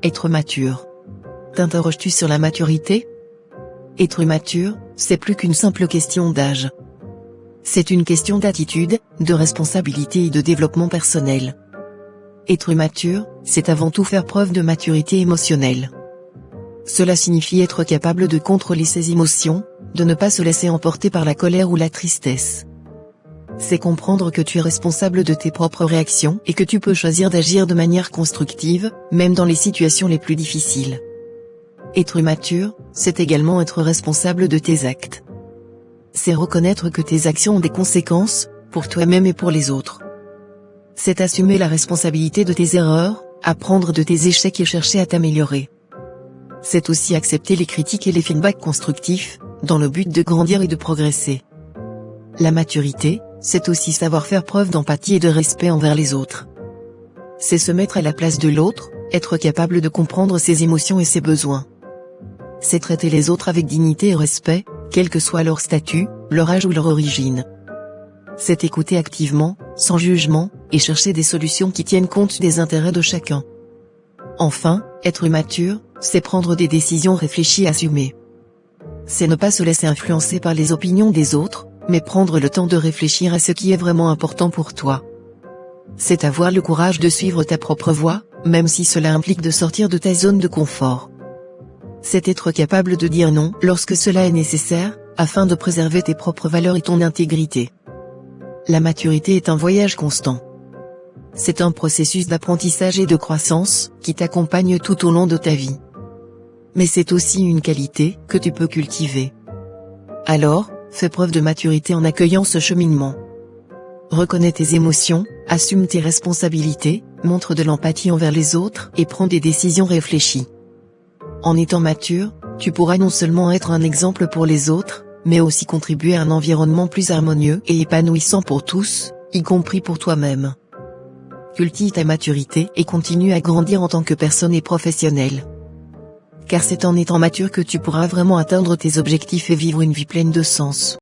Être mature. T'interroges-tu sur la maturité? Être mature, c'est plus qu'une simple question d'âge. C'est une question d'attitude, de responsabilité et de développement personnel. Être mature, c'est avant tout faire preuve de maturité émotionnelle. Cela signifie être capable de contrôler ses émotions, de ne pas se laisser emporter par la colère ou la tristesse. C'est comprendre que tu es responsable de tes propres réactions et que tu peux choisir d'agir de manière constructive, même dans les situations les plus difficiles. Être mature, c'est également être responsable de tes actes. C'est reconnaître que tes actions ont des conséquences, pour toi-même et pour les autres. C'est assumer la responsabilité de tes erreurs, apprendre de tes échecs et chercher à t'améliorer. C'est aussi accepter les critiques et les feedbacks constructifs, dans le but de grandir et de progresser. La maturité, c'est aussi savoir faire preuve d'empathie et de respect envers les autres. C'est se mettre à la place de l'autre, être capable de comprendre ses émotions et ses besoins. C'est traiter les autres avec dignité et respect, quel que soit leur statut, leur âge ou leur origine. C'est écouter activement, sans jugement, et chercher des solutions qui tiennent compte des intérêts de chacun. Enfin, être mature, c'est prendre des décisions réfléchies et assumées. C'est ne pas se laisser influencer par les opinions des autres, mais prendre le temps de réfléchir à ce qui est vraiment important pour toi. C'est avoir le courage de suivre ta propre voie, même si cela implique de sortir de ta zone de confort. C'est être capable de dire non lorsque cela est nécessaire, afin de préserver tes propres valeurs et ton intégrité. La maturité est un voyage constant. C'est un processus d'apprentissage et de croissance, qui t'accompagne tout au long de ta vie. Mais c'est aussi une qualité que tu peux cultiver. Alors, fais preuve de maturité en accueillant ce cheminement. Reconnais tes émotions, assume tes responsabilités, montre de l'empathie envers les autres et prends des décisions réfléchies. En étant mature, tu pourras non seulement être un exemple pour les autres, mais aussi contribuer à un environnement plus harmonieux et épanouissant pour tous, y compris pour toi-même. Cultive ta maturité et continue à grandir en tant que personne et professionnelle. Car c'est en étant mature que tu pourras vraiment atteindre tes objectifs et vivre une vie pleine de sens.